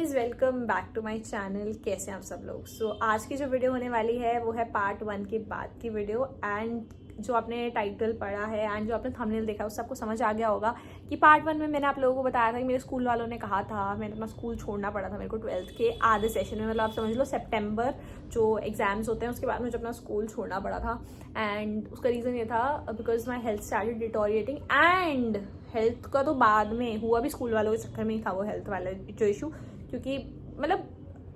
Guys, welcome back to my channel. कैसे हैं आप सब लोग? आज की जो वीडियो होने वाली है वो है पार्ट 1 के बाद की वीडियो। एंड जो आपने टाइटल पढ़ा है एंड जो आपने थंबनेल देखा उससे आपको समझ आ गया होगा कि पार्ट 1 में मैंने आप लोगों को बताया था कि मेरे स्कूल वालों ने कहा था, मैंने अपना स्कूल छोड़ना पड़ा था मेरे को 12th के आधे सेशन में। मतलब आप समझ लो सितंबर जो एग्जाम्स होते हैं उसके बाद मुझे अपना स्कूल छोड़ना पड़ा था। एंड उसका रीज़न ये था because my health started deteriorating. And health का तो बाद में हुआ भी स्कूल वालों के चक्कर में ही था वो हेल्थ वाला जो इशू, क्योंकि मतलब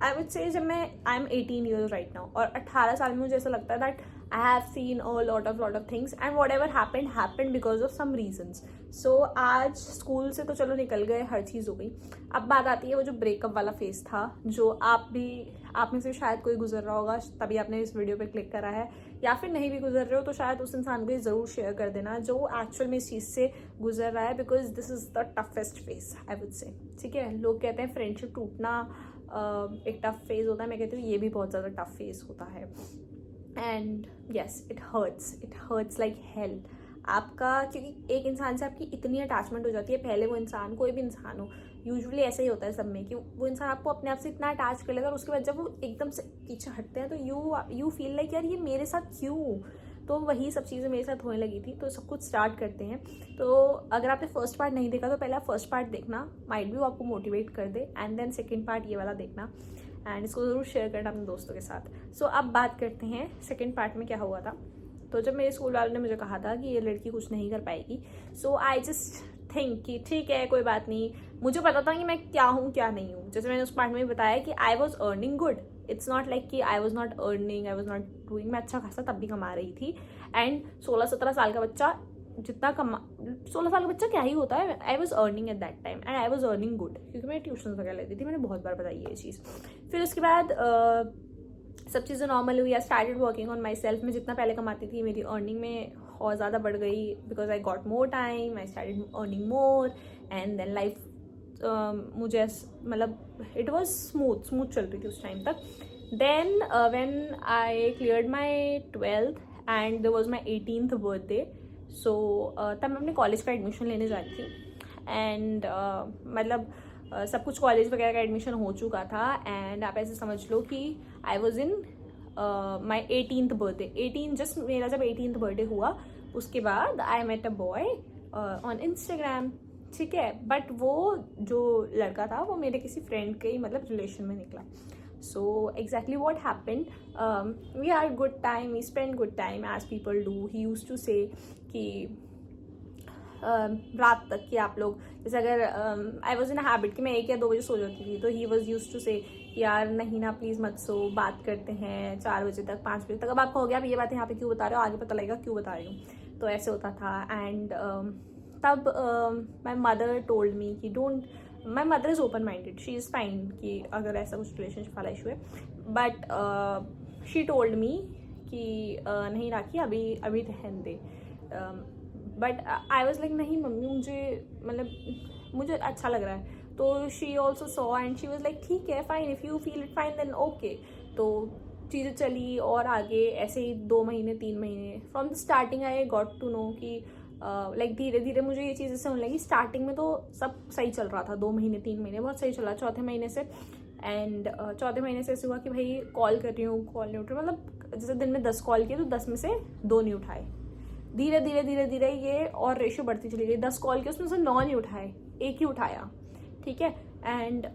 आई वुड से जब मैं I am 18 years right now और 18 साल में मुझे ऐसा लगता है that I have seen a lot of things and whatever happened because of some reasons. So आज स्कूल से तो चलो निकल गए, हर चीज़ हो गई। अब बात आती है वो जो ब्रेकअप वाला फेज था, जो आप में से शायद कोई गुजर रहा होगा तभी आपने इस वीडियो पे क्लिक करा है, या फिर नहीं भी गुजर रहे हो तो शायद उस इंसान को ज़रूर शेयर कर देना जो एक्चुअल में इस चीज़ से गुजर रहा है, because this is the toughest phase I would से। ठीक है, लोग कहते हैं फ्रेंडशिप टूटना एक टफ फेज होता है, मैं कहती हूँ ये भी बहुत ज़्यादा टफ फेज होता है। And yes, it hurts like hell आपका, क्योंकि एक इंसान से आपकी इतनी अटैचमेंट हो जाती है। पहले वो इंसान कोई भी इंसान हो, यूजुअली ऐसा ही होता है सब में कि वो इंसान आपको अपने आप से इतना अटैच कर लेगा और उसके बाद जब वो एकदम से पीछे हटते हैं तो यू फील लाइक यार ये मेरे साथ क्यों। तो वही सब चीज़ें मेरे साथ होने लगी थी। तो सब कुछ स्टार्ट करते हैं। तो अगर आपने फर्स्ट पार्ट नहीं देखा तो पहले आप फर्स्ट पार्ट देखना, माइट भी वो आपको मोटिवेट कर दे। एंड देन सेकेंड पार्ट ये वाला देखना एंड इसको ज़रूर शेयर करना अपने दोस्तों के साथ। सो अब बात करते हैं सेकेंड पार्ट में क्या हुआ था। तो जब मेरे स्कूल वालों ने मुझे कहा था कि ये लड़की कुछ नहीं कर पाएगी, सो आई जस्ट थिंक कि ठीक है कोई बात नहीं। मुझे पता था कि मैं क्या हूँ क्या नहीं हूँ। जैसे मैंने उस पार्ट में बताया कि I was earning good, it's not like कि I was not earning, I was not doing. मैं अच्छा खासा तब भी कमा रही थी। एंड 16-17 साल का बच्चा जितना 16 साल का बच्चा क्या ही होता है। आई was earning at that time and I was earning good, क्योंकि मैं ट्यूशन वगैरह लेती थी। मैंने बहुत बार बताई ये चीज़। फिर उसके बाद सब चीज़ें नॉर्मल हुई। I started working on my self. मैं जितना पहले कमाती थी मेरी अर्निंग में और ज़्यादा बढ़ गई, because I got more time, I started earning more. And then life मुझे मतलब इट वॉज स्मूथ चल रही थी उस टाइम तक। Then when I cleared my 12th and there was my 18th birthday, so तब मैं अपने कॉलेज का एडमिशन लेने जा रही थी। एंड मतलब सब कुछ कॉलेज वगैरह का एडमिशन हो चुका था। एंड आप ऐसे समझ लो कि I was in my 18th birthday. 18 just मेरा जब 18th बर्थडे हुआ उसके बाद I met a boy on Instagram. ठीक है, बट वो जो लड़का था वो मेरे किसी फ्रेंड के ही मतलब रिलेशन में निकला। So exactly what happened, we had good time, we spend good time as people do. He used to say कि रात तक कि आप लोग जैसे अगर आई वॉज इन अ हैबिट कि मैं 1 या 2 बजे सो जाती थी, तो ही वॉज यूज टू से यार नहीं ना प्लीज़ मत सो, बात करते हैं 4 बजे तक 5 बजे तक। अब आपको हो गया आप ये बात यहाँ पे क्यों बता रहे हो, आगे पता लगेगा क्यों बता रही हूँ। तो ऐसे होता था। एंड तब माई मदर टोल्ड मी कि don't, my mother is open minded, she is fine कि अगर ऐसा कुछ रिलेशनशिप वाला इशू है, बट शी टोल्ड मी कि नहीं राखी अभी रहने दे। बट आई वॉज लाइक नहीं मम्मी मुझे मुझे अच्छा लग रहा है। तो she also saw and she was like ठीक है fine, if you feel it fine then okay. तो चीज़ें चली और आगे ऐसे ही 2 महीने 3 महीने from the starting I got to know कि लाइक धीरे धीरे मुझे ये चीज़ ऐसे होने लगी। स्टार्टिंग में तो सब सही चल रहा था, 2 महीने 3 महीने बहुत सही चला, चौथे महीने से। एंड चौथे महीने से ऐसे हुआ कि भाई कॉल कर रही हूँ, कॉल नहीं उठ रही। मतलब जैसे दिन में 10 कॉल किए तो 10 में से 2 नहीं उठाए। धीरे धीरे ये और रेशियो बढ़ती चली गई। 10 कॉल किए उसमें से 9 नहीं उठाए, 1 ही उठाया। ठीक है। एंड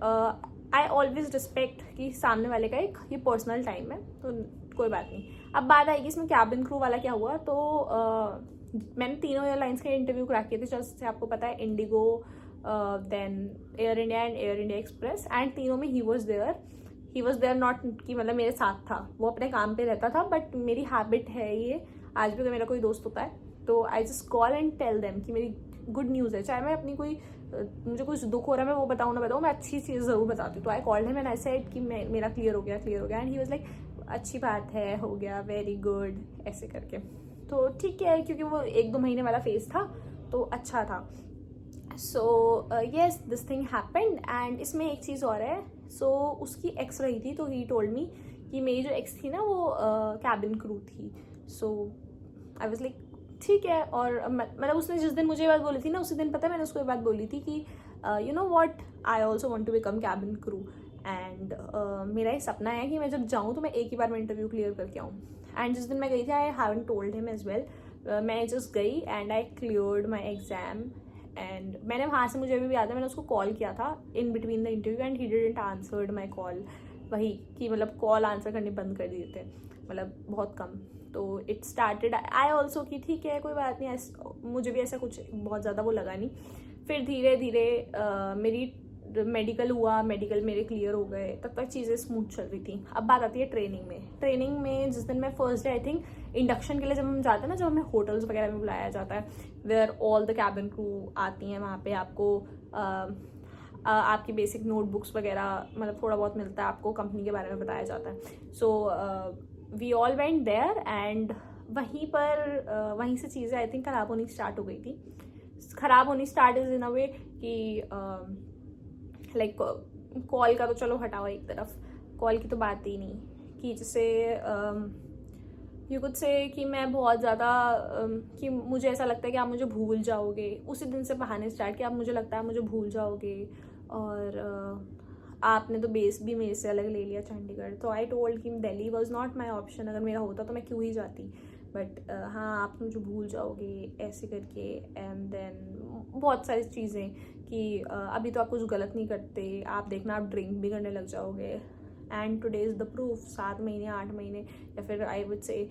आई ऑलवेज रिस्पेक्ट कि सामने वाले का एक ये पर्सनल टाइम है, तो कोई बात नहीं। अब बात आएगी इसमें कैबिन क्रू वाला क्या हुआ। तो मैंने तीनों एयरलाइंस के इंटरव्यू क्रैक किए थे, जैसे आपको पता है Indigo, then Air India and Air India Express. And तीनों में ही वॉज देयर नॉट कि मतलब मेरे साथ था, वो अपने काम पे रहता था। बट मेरी हैबिट है ये, आज भी अगर मेरा कोई दोस्त होता है तो I just call and tell them कि मेरी गुड न्यूज़ है। चाहे मैं अपनी मुझे कुछ दुख हो रहा है, मैं वो बताऊँ ना बताऊँ, मैं अच्छी चीज़ ज़रूर बताती हूँ। तो I called him and I said कि मेरा क्लियर हो गया। एंड ही वाज लाइक अच्छी बात है, हो गया, वेरी गुड, ऐसे करके। तो ठीक है, क्योंकि वो 1-2 महीने वाला फेज था तो अच्छा था। So yes this thing happened. And इसमें एक चीज़ और है। सो उसकी एक्स रही थी, तो ही टोल्ड मी कि मेरी जो एक्स थी ना वो कैबिन क्रू थी। सो आई वाज लाइक ठीक है। और मतलब उसने जिस दिन मुझे ये बात बोली थी ना, उसी दिन पता है मैंने उसको ये बात बोली थी कि you know what, I also want to become cabin crew. And मेरा ये सपना है कि मैं जब जाऊँ तो मैं एक ही बार में इंटरव्यू क्लियर करके आऊँ। एंड जिस दिन मैं गई थी I haven't told him as well, मैं जस्ट गई and I cleared my exam. And मैंने वहाँ से, मुझे अभी भी याद है, मैंने उसको कॉल किया था in between the interview and he didn't answered my call. वही कि मतलब कॉल आंसर करने बंद कर दिए थे, मतलब बहुत कम। तो इट स्टार्टेड, आई ऑल्सो की ठीक है कोई बात नहीं, मुझे भी ऐसा कुछ बहुत ज़्यादा वो लगा नहीं। फिर धीरे धीरे मेरी मेडिकल हुआ, मेडिकल मेरे क्लियर हो गए, तब तक चीज़ें स्मूथ चल रही थी। अब बात आती है ट्रेनिंग में। ट्रेनिंग में जिस दिन मैं first day, I think induction के लिए जब हम जाते हैं ना, जब हमें होटल्स वगैरह में बुलाया जाता है, where all the cabin crew आती हैं, वहाँ पे आपको आपकी बेसिक नोटबुक्स वगैरह, मतलब थोड़ा बहुत मिलता है आपको, कंपनी के बारे में बताया जाता है। So we all went there and वहीं पर वहीं से चीज़ें आई थिंक ख़राब होनी स्टार्ट हो गई थी। ख़राब होनी स्टार्ट इज इन अ वे कि लाइक कॉल का तो चलो हटाओ एक तरफ, कॉल की तो बात ही नहीं, कि जैसे यू कुड से कि मैं बहुत ज़्यादा कि मुझे ऐसा लगता है कि आप मुझे भूल जाओगे। उसी दिन से बहाने स्टार्ट किया, अब मुझे लगता है आप मुझे भूल जाओगे, और आपने तो बेस भी मेरे से अलग ले लिया चंडीगढ़। तो आई टोल्ड कि Delhi was not my option, अगर मेरा होता तो मैं क्यों ही जाती, बट हाँ आप मुझे भूल जाओगे ऐसे करके। एंड देन बहुत सारी चीज़ें कि अभी तो आप कुछ गलत नहीं करते, आप देखना आप ड्रिंक भी करने लग जाओगे। And today is the proof, 7 महीने 8 महीने या फिर आई वुड से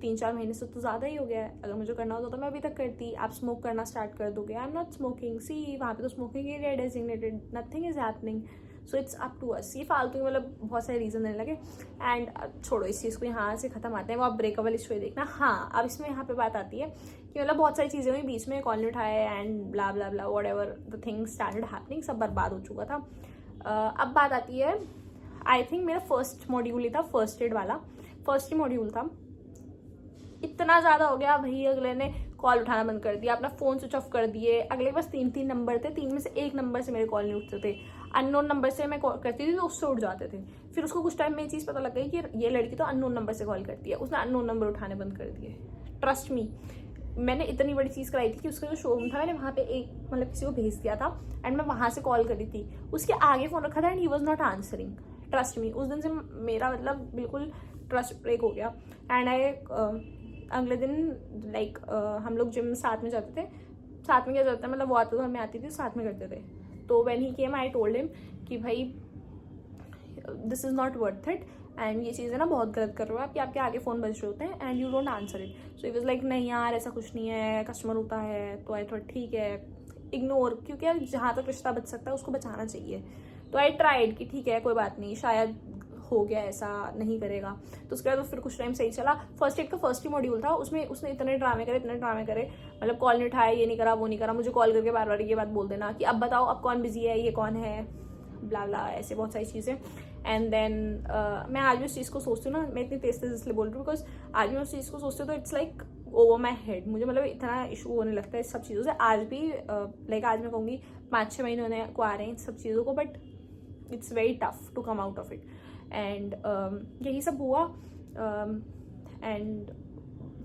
3-4 महीने से तो ज़्यादा ही हो गया है। अगर मुझे करना होता तो मैं अभी तक करती। आप स्मोक करना स्टार्ट कर दोगे, I am not smoking, see वहाँ पे तो smoking area designated, nothing is happening, so it's up to us. ये फालतू के मतलब बहुत सारे रीज़न देने लगे। एंड छोड़ो इस चीज़ को, यहाँ से ख़त्म आते हैं, वो आप ब्रेकअप स्टोरी देखना। हाँ अब इसमें यहाँ पे बात आती है कि मतलब बहुत सारी चीज़ें हुई बीच में, कॉल नहीं उठाए and blah blah blah what ever the thing started happening, सब बर्बाद हो चुका था। अब बात आती है, आई थिंक मेरा फर्स्ट मॉड्यूल ही था, फर्स्ट एड वाला, फर्स्ट ही मॉड्यूल था। इतना ज़्यादा हो गया भाई, अगले ने कॉल उठाना बंद कर दिया, अपना फ़ोन स्विच ऑफ कर दिए। अगले के पास 3 नंबर थे, 3 में से एक नंबर से मेरे कॉल नहीं उठते थे, अननोन नंबर से मैं कॉल करती थी तो उससे उठ जाते थे। फिर उसको कुछ टाइम में ये चीज़ पता लग गई कि ये लड़की तो अननोन नंबर से कॉल करती है, उसने अननोन नंबर उठाने बंद कर दिए। ट्रस्ट मी, मैंने इतनी बड़ी चीज़ कराई थी कि उसका जो शोरूम था, मैंने वहाँ पे एक मतलब किसी को भेज दिया था एंड मैं वहाँ से कॉल करी थी, उसके आगे फ़ोन रखा था and he was not answering. Trust me, उस दिन से मेरा मतलब बिल्कुल ट्रस्ट ब्रेक हो गया। एंड आई अगले दिन लाइक हम लोग जिम साथ में जाते थे, साथ में क्या जाता है मतलब वो आता था, मैं आती थी, साथ में करते थे। तो when he came I told him कि भाई this is not worth it and ये चीज़ें ना बहुत गलत कर रहे हो आप, कि आपके आगे फ़ोन बज रहे होते हैं and you don't answer it. So it was like नहीं यार ऐसा कुछ नहीं है, कस्टमर होता है। तो आई थॉट ठीक है इग्नोर, क्योंकि यार जहाँ तक रिश्ता बच सकता है उसको बचाना चाहिए। तो आई ट्राइड कि ठीक है कोई बात नहीं, शायद हो गया ऐसा, नहीं करेगा। तो उसके बाद फिर कुछ टाइम सही चला। फर्स्ट एड का फर्स्ट ही मॉड्यूल था, उसमें उसने इतने ड्रामे करे, मतलब कॉल नहीं उठाया, ये नहीं करा, वो नहीं करा, मुझे कॉल करके बार बार ये बात बोल देना कि अब बताओ अब कौन बिजी है, ये कौन है, ब्ला ब्ला, ऐसे बहुत सारी चीज़ें। एंड देन मैं आज भी उस चीज़ को सोचती हूँ ना, मैं इतनी तेज इसलिए बोल रही हूँ बिकॉज आज भी मैं उस चीज़ को सोचती हूँ तो it's like over my head, मुझे मतलब इतना इशू होने लगता है इस सब चीज़ों से आज भी। लाइक आज मैं कहूँगी 5-6 महीने होने को आ रहे हैं इन सब चीज़ों को, but it's very tough to come out of it. And यही सब हुआ। एंड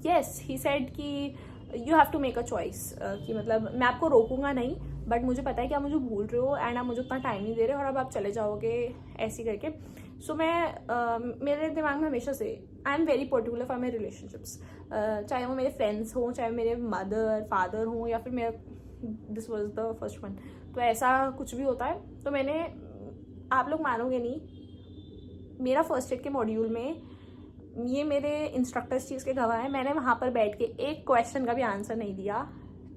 येस ही सेड कि you have to make a choice, कि मतलब मैं आपको रोकूंगा नहीं, बट मुझे पता है कि आप मुझे भूल रहे हो एंड आप मुझे उतना टाइम नहीं दे रहे और अब आप चले जाओगे ऐसे करके। सो मैं मेरे दिमाग में हमेशा से I am very particular for my relationships, चाहे वो मेरे फ्रेंड्स हों, चाहे मेरे मदर फादर हों, या फिर मेरा this was the first one. तो ऐसा कुछ भी होता है तो मैंने, आप लोग मानोगे नहीं, मेरा फर्स्ट एड के मॉड्यूल में ये मेरे इंस्ट्रक्टर्स चीज़ के गवाह हैं, मैंने वहाँ पर बैठ के एक क्वेश्चन का भी आंसर नहीं दिया,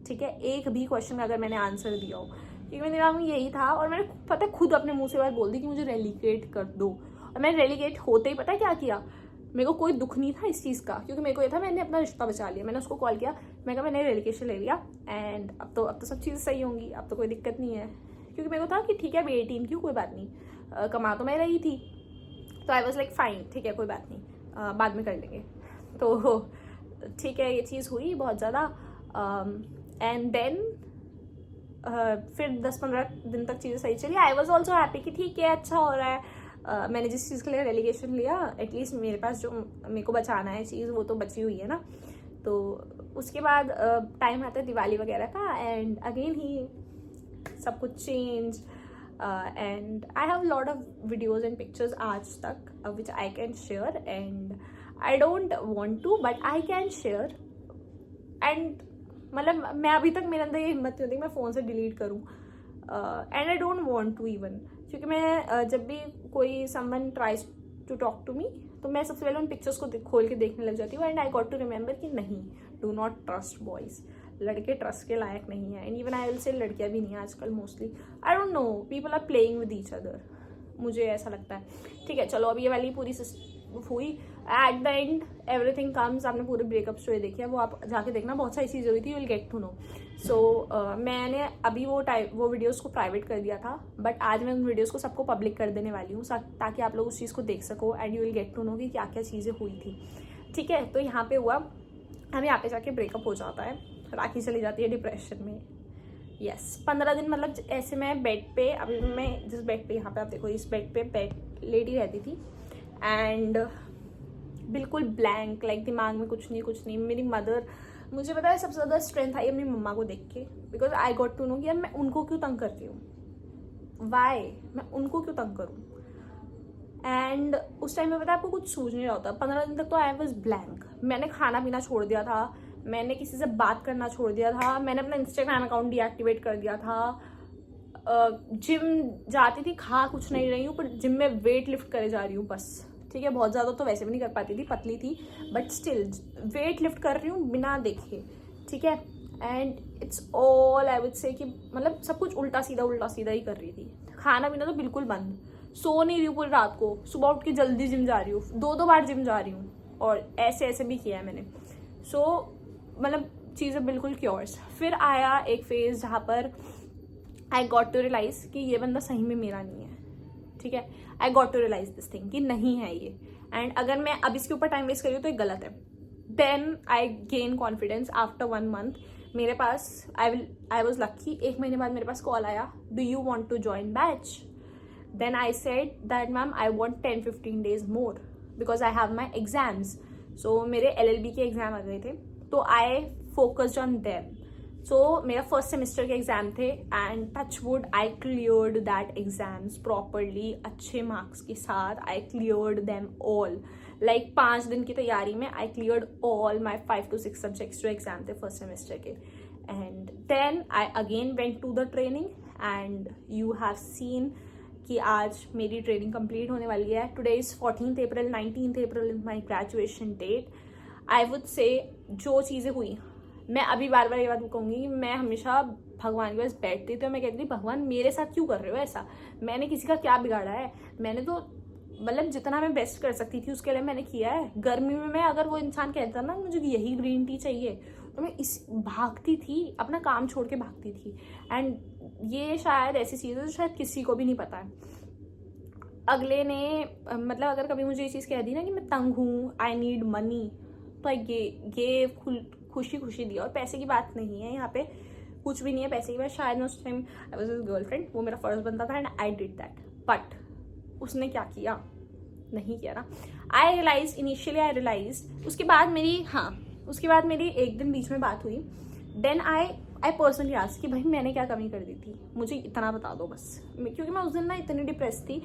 ठीक है, एक भी क्वेश्चन का अगर मैंने आंसर दिया हो, क्योंकि मेरे दिमाग में यही था। और मैंने पता है खुद अपने मुंह से बात बोल दी कि मुझे रेलिगेट कर दो, और मैंने रेलिगेट होते ही पता है क्या किया, मेरे को कोई दुख नहीं था इस चीज़ का, क्योंकि मेरे को ये था मैंने अपना रिश्ता बचा लिया। मैंने उसको कॉल किया, मैं कहा मैंने रेलिगेशन ले लिया एंड अब तो सब चीज़ें सही होंगी, अब तो कोई दिक्कत नहीं है, क्योंकि मेरे को था कि ठीक है अभी 18 क्यों, कोई बात नहीं, कमा तो मैं रही थी। तो आई वॉज लाइक फाइन, ठीक है कोई बात नहीं, बाद में कर लेंगे। तो ठीक है ये चीज़ हुई बहुत ज़्यादा। एंड देन फिर 10-15 दिन तक चीज़ें सही चली। आई वॉज ऑल्सो हैप्पी कि ठीक है अच्छा हो रहा है, मैंने जिस चीज़ के लिए रेलिगेशन लिया एटलीस्ट मेरे पास जो मेरे को बचाना है चीज़ वो तो बची हुई है ना। तो उसके बाद टाइम आता है दिवाली वगैरह का एंड अगेन ही सब कुछ change, and I have a lot of videos and pictures आज तक which I can share, and I don't want to but I can share. and मतलब मैं अभी तक मेरे अंदर ये हिम्मत नहीं होती मैं फ़ोन से डिलीट करूँ, and I don't want to even, क्योंकि मैं जब भी कोई someone tries to talk to me तो मैं सबसे पहले उन पिक्चर्स को खोल के देखने लग जाती हूँ. And I got to remember कि नहीं, डू नॉट ट्रस्ट बॉयज़. लड़के ट्रस्ट के लायक नहीं है. And even I will say लड़कियाँ भी नहीं है आजकल mostly. I don't know, people are playing with each other, मुझे ऐसा लगता है. ठीक है, चलो अब ये वाली पूरी हुई. At the end everything comes. आपने पूरे ब्रेकअप स्टोरी देखी है, वो आप जाके देखना, बहुत सारी चीज़ें हुई थी, you will get to know. So मैंने अभी वो वीडियोस को प्राइवेट कर दिया था, बट आज मैं उन वीडियोस को सबको पब्लिक कर देने वाली हूँ ताकि आप लोग उस चीज़ को देख सको and you will get to know कि क्या क्या चीज़ें हुई थी. ठीक है, तो यहाँ पे हुआ, हम यहाँ पे जाके ब्रेकअप हो जाता है, राखी चली जाती है डिप्रेशन में. यस 15 दिन मतलब ऐसे मैं बेड पे, अभी मैं जिस बेड पे, यहाँ पे आप देखो इस बेड पे लेटी रहती थी एंड बिल्कुल ब्लैंक, लाइक दिमाग में कुछ नहीं. मेरी मदर, मुझे पता है सबसे ज़्यादा स्ट्रेंथ आई अपनी मम्मा को देख के, because I got to know कि यार मैं उनको क्यों तंग करती हूँ, वाई मैं उनको क्यों तंग करूँ. एंड उस टाइम में पता है आपको कुछ सूझ नहीं रहा होता. 15 दिन तक तो आई वॉज ब्लैंक. मैंने खाना पीना छोड़ दिया था, मैंने किसी से बात करना छोड़ दिया था, मैंने अपना इंस्टाग्राम अकाउंट डीएक्टिवेट कर दिया था. जिम जाती थी, खा कुछ नहीं रही हूँ, पर जिम में वेट लिफ्ट करे जा रही हूँ बस. ठीक है, बहुत ज़्यादा तो वैसे भी नहीं कर पाती थी, पतली थी, बट स्टिल वेट लिफ्ट कर रही हूँ बिना देखे. ठीक है, and it's all I would से कि मतलब सब कुछ उल्टा सीधा ही कर रही थी. खाना पीना तो बिल्कुल बंद, सो नहीं रही हूँ पूरी रात को, सुबह उठ के जल्दी जिम जा रही हूँ, 2 बार जिम जा रही हूँ, और ऐसे भी किया है मैंने. सो मतलब चीज़ें बिल्कुल क्योर्स. फिर आया एक फेज जहाँ पर आई गॉट टू रियलाइज कि ये बंदा सही में मेरा नहीं है. ठीक है, I got to realise this thing कि नहीं है ये, एंड अगर मैं अब इसके ऊपर टाइम वेस्ट करी हूँ तो ये गलत है. Then I gain confidence after 1 month. मेरे पास आई वॉज लक्की, 1 महीने बाद मेरे पास कॉल आया, do you want to join batch. Then I said that ma'am I want 10-15 days more because I have my exams. So मेरे LLB के exam आ गए थे, तो I focused on them. So मेरा फर्स्ट सेमेस्टर के exam थे and touch wood I cleared that exams properly, अच्छे मार्क्स के साथ. I cleared them all, like 5 दिन की तैयारी में आई cleared all my 5 to 6 subjects जो एग्जाम थे फर्स्ट सेमेस्टर के. And then I again went to the training and you have seen कि आज मेरी ट्रेनिंग कंप्लीट होने वाली है. Today is 14th April, 19th April is my graduation date. I would say जो चीज़ें हुई, मैं अभी बार ये बात कहूँगी कि मैं हमेशा भगवान के पास बैठती थी और मैं कहती थी भगवान मेरे साथ क्यों कर रहे हो ऐसा, मैंने किसी का क्या बिगाड़ा है. मैंने तो मतलब जितना मैं बेस्ट कर सकती थी उसके लिए मैंने किया है. गर्मी में मैं अगर वो इंसान कहता ना मुझे यही ग्रीन टी चाहिए तो मैं भागती थी, अपना काम छोड़ के भागती थी. एंड ये शायद ऐसी चीज़ है जो शायद किसी को भी नहीं पता है. अगले ने मतलब अगर कभी मुझे ये चीज़ कह दी ना कि मैं तंग हूँ, आई नीड मनी, तो ये खुशी दिया. और पैसे की बात नहीं है यहाँ पे, कुछ भी नहीं है पैसे की बात. शायद मैं उस time I was his girlfriend, वो मेरा फर्स्ट बनता था and I did that. But उसने क्या किया, नहीं किया ना. आई रियलाइज उसके बाद मेरी एक दिन बीच में बात हुई. देन आई पर्सनली आस्क्ड कि भाई मैंने क्या कमी कर दी थी, मुझे इतना बता दो बस. क्योंकि मैं उस दिन ना इतनी डिप्रेस थी.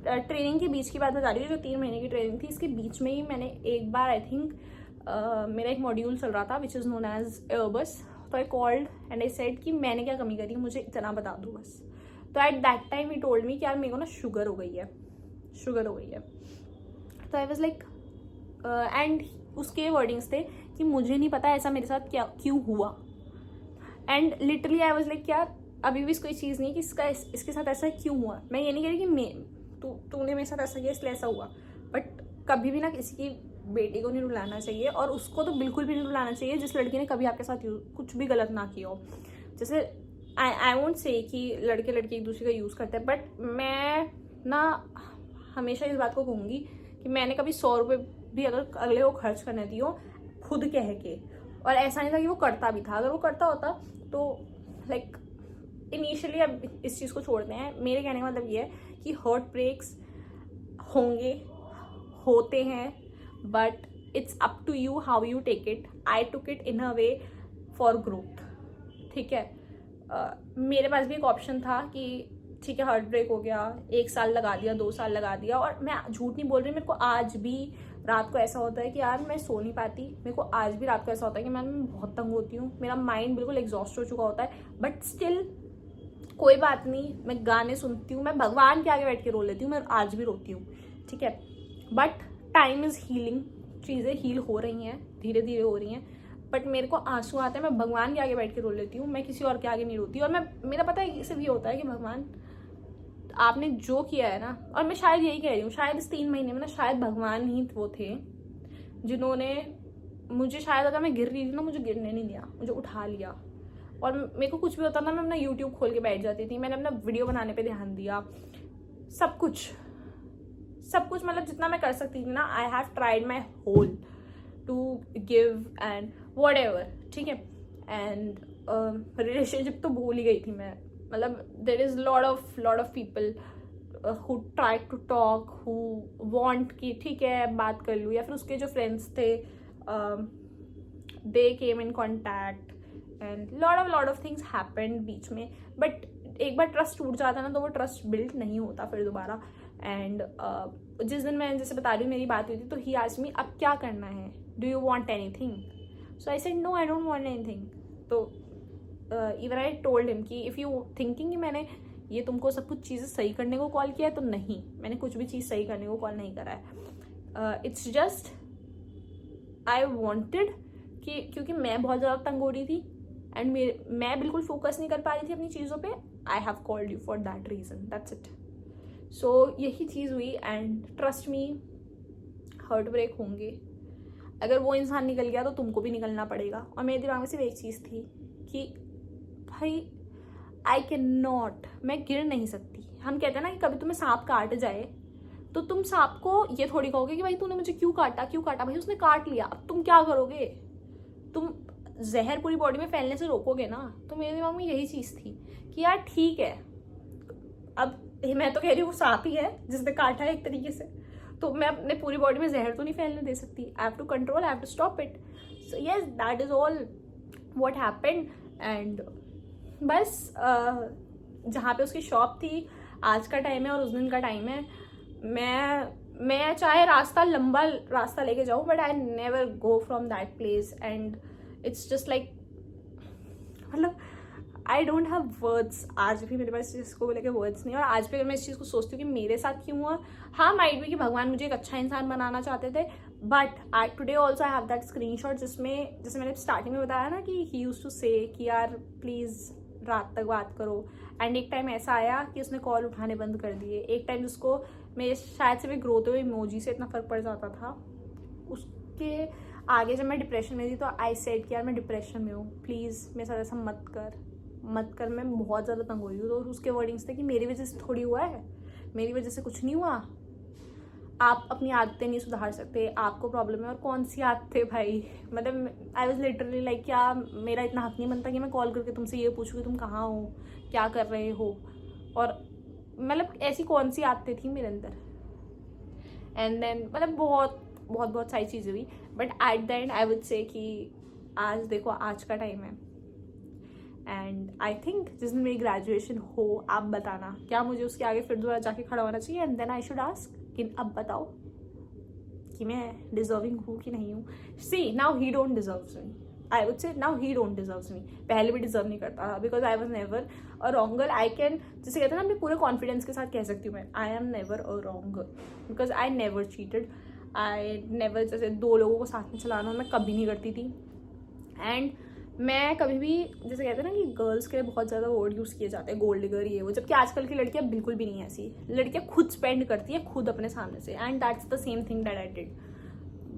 ट्रेनिंग के बीच की बात बता रही हूँ, जो 3 महीने की ट्रेनिंग थी, इसके बीच में ही मैंने एक बार आई थिंक मेरा एक मॉड्यूल चल रहा था which is known as Airbus. तो I called and I said कि मैंने क्या कमी करी, मुझे इतना बता दो बस. तो at that time he told me कि यार मेरे को ना शुगर हो गई है. तो आई वॉज लाइक एंड उसके वर्डिंग्स थे कि मुझे नहीं पता ऐसा मेरे साथ क्या क्यों हुआ. And literally I was like यार अभी भी कोई चीज़ नहीं कि इसके साथ ऐसा क्यों हुआ. मैं ये नहीं कह रही कि तूने मेरे साथ ऐसा किया इसलिए ऐसा हुआ, बट कभी भी ना किसी की बेटी को नहीं रुलाना चाहिए, और उसको तो बिल्कुल भी नहीं रुलाना चाहिए जिस लड़की ने कभी आपके साथ कुछ भी गलत ना किया हो. जैसे आई वोंट से कि लड़के लड़की एक दूसरे का यूज़ करते हैं, बट मैं ना हमेशा इस बात को कहूँगी कि मैंने कभी 100 रुपये भी अगर अगले को खर्च करने दी हो खुद कह के, और ऐसा नहीं था कि वो करता भी था. अगर वो करता होता तो लाइक इनिशियली अब इस चीज़ को छोड़ते हैं. मेरे कहने का मतलब ये है कि हर्ट ब्रेक्स होते हैं, but it's up to you how you take it. I took it in a way for growth. ठीक है, मेरे पास भी एक ऑप्शन था कि ठीक है, हार्ट ब्रेक हो गया, 1 साल लगा दिया, 2 साल लगा दिया, और मैं झूठ नहीं बोल रही, मेरे को आज भी रात को ऐसा होता है कि यार मैं सो नहीं पाती। मेरे को आज भी रात को ऐसा होता है कि मैं बहुत तंग होती हूँ, मेरा माइंड बिल्कुल एग्जॉस्ट हो चुका होता है, बट स्टिल कोई बात नहीं, मैं गाने सुनती हूँ, मैं भगवान के आगे बैठ के रो लेती हूँ, मैं आज भी रोती हूँ, ठीक है। बट टाइम इज़ हीलिंग, चीज़ें हील हो रही हैं, धीरे धीरे हो रही हैं, बट मेरे को आंसू आते हैं, मैं भगवान के आगे बैठ के रो लेती हूँ, मैं किसी और के आगे नहीं रोती। और मेरा पता है सिर्फ ये होता है कि भगवान आपने जो किया है ना, और मैं शायद यही कह रही हूँ, शायद इस 3 महीने में ना शायद भगवान ही वो थे जिन्होंने मुझे, शायद अगर मैं गिर रही थी ना, मुझे गिरने नहीं दिया, मुझे उठा लिया। और मेरे को कुछ भी होता ना, मैं अपना यूट्यूब खोल के बैठ जाती थी, मैंने अपना वीडियो बनाने पे ध्यान दिया, सब कुछ मतलब जितना मैं कर सकती थी ना, I have tried my whole to give and whatever, ठीक है। एंड रिलेशनशिप तो भूल ही गई थी मैं, मतलब there is lot of people who try to talk, who want कि ठीक है बात कर लूँ, या फिर उसके जो फ्रेंड्स थे they came in contact and lot of things happened बीच में, बट एक बार ट्रस्ट टूट जाता है ना, तो वो ट्रस्ट बिल्ड नहीं होता फिर दोबारा। एंड जिस दिन मैं जैसे बता रही हूँ मेरी बात हुई थी, तो ही आस्क्ड मी अब क्या करना है, do you want anything, so I said no I don't want anything. तो इवन आई टोल्ड हिम कि इफ़ यू थिंकिंग कि मैंने ये तुमको सब कुछ चीज़ें सही करने को कॉल किया है, तो नहीं, मैंने कुछ भी चीज़ सही करने को कॉल नहीं करा है। इट्स जस्ट आई वॉन्टेड कि, क्योंकि मैं बहुत ज़्यादा तंग हो रही थी एंड मैं बिल्कुल फोकस नहीं कर पा रही थी अपनी चीज़ों पे, I have called you for that reason, that's it. So यही चीज़ हुई and trust me, heart break होंगे, अगर वो इंसान निकल गया तो तुमको भी निकलना पड़ेगा। और मेरे दिमाग में सिर्फ एक चीज़ थी कि भाई आई कैन नॉट, मैं गिर नहीं सकती। हम कहते हैं ना कि कभी तुम्हें सांप काट जाए तो तुम सांप को ये थोड़ी कहोगे कि भाई तूने मुझे क्यों काटा, भाई उसने काट लिया, अब तुम क्या करोगे, तुम जहर पूरी बॉडी में फैलने से रोकोगे ना। तो मेरे दिमाग में यही चीज़ थी कि यार ठीक है, अब मैं तो कह रही हूँ सांप ही है जिसने काटा है एक तरीके से, तो मैं अपने पूरी बॉडी में जहर तो नहीं फैलने दे सकती, I have to control, I have to stop it. So yes, that is all what happened. And बस जहाँ पे उसकी शॉप थी, आज का टाइम है और उस दिन का टाइम है, मैं चाहे लंबा रास्ता लेके जाऊँ, but I never go from that place and it's just like, मतलब आई डोंट हैव वर्ड्स। आज भी मेरे पास इस चीज़ को लेकर वर्ड्स नहीं है, और आज भी अगर मैं इस चीज़ को सोचती हूँ कि मेरे साथ क्यों हुआ, हाँ माइट भी कि भगवान मुझे एक अच्छा इंसान बनाना चाहते थे, but I today also I have that screenshot जिसमें, जैसे मैंने स्टार्टिंग में बताया ना कि ही यूज्ड टू से कि यार प्लीज़ रात तक बात करो, एंड एक टाइम ऐसा आया कि उसने कॉल उठाने बंद कर दिए। एक टाइम जिसको मैं शायद से भी ग्रो हुए इमोजी से इतना फ़र्क पड़ जाता था, उसके आगे जब मैं डिप्रेशन में थी तो आई सेड कि यार मैं डिप्रेशन में हूँ, प्लीज़ मेरे साथ ऐसा मत कर, मैं बहुत ज़्यादा तंग हो रही हूँ। तो उसके वर्डिंग्स थे कि मेरी वजह से थोड़ी हुआ है, मेरी वजह से कुछ नहीं हुआ, आप अपनी आदतें नहीं सुधार सकते, आपको प्रॉब्लम है। और कौन सी आदतें भाई, मतलब आई वॉज लिटरली लाइक, क्या मेरा इतना हक नहीं बनता कि मैं कॉल करके तुमसे ये पूछूँ कि तुम कहाँ हो, क्या कर रहे हो, और मतलब ऐसी कौन सी आदतें थी मेरे अंदर। एंड देन मतलब बहुत सारी चीज़ें हुई, but at the and I would से कि आज देखो आज का टाइम है, एंड आई थिंक जिस दिन मेरी ग्रेजुएशन हो, आप बताना क्या मुझे उसके आगे फिर दोबारा जाके खड़ा होना चाहिए, and then I should ask कि अब बताओ कि मैं डिजर्विंग हूँ कि नहीं हूँ। See now he don't deserves me, I would say now he don't deserves me. पहले भी डिजर्व नहीं करता था, because I was never a wronger. I can, जैसे कहते हैं ना, अपने पूरे कॉन्फिडेंस के साथ कह सकती हूँ मैं, I am never a wronger, because I never cheated, I never, जैसे 2 लोगों को साथ में चलाना मैं कभी नहीं करती थी। एंड मैं कभी भी, जैसे कहते हैं ना कि गर्ल्स के लिए बहुत ज़्यादा वर्ड यूज़ किए जाते हैं, गोल्ड डिगर ये वो, जबकि आजकल की लड़कियां बिल्कुल भी नहीं ऐसी। लड़कियां खुद स्पेंड करती हैं खुद अपने सामने से, and that's the same thing that I did,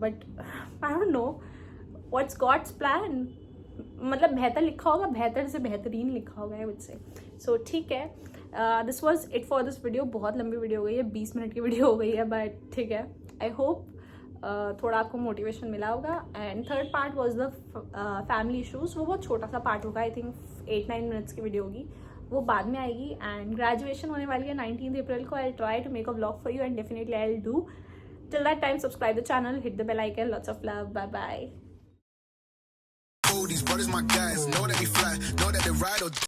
but I don't know what's God's plan. मतलब बेहतर लिखा होगा, बेहतर से बेहतरीन लिखा होगा आई वुड से। सो ठीक है, this was it for this video. बहुत लंबी वीडियो हो गई है, 20 मिनट की वीडियो हो गई है, बट ठीक है, आई होप थोड़ा आपको मोटिवेशन मिला होगा। And third part was the family issues, वो बहुत छोटा सा पार्ट होगा, आई थिंक 8-9 मिनट्स की वीडियो होगी, वो बाद में आएगी। एंड ग्रेजुएशन होने वाली है 19 अप्रैल को, I try to make a vlog for you and definitely I will do. Till that time subscribe the channel, hit the bell icon, lots of love, bye bye. These brothers my guys, know that we fly, know that they ride or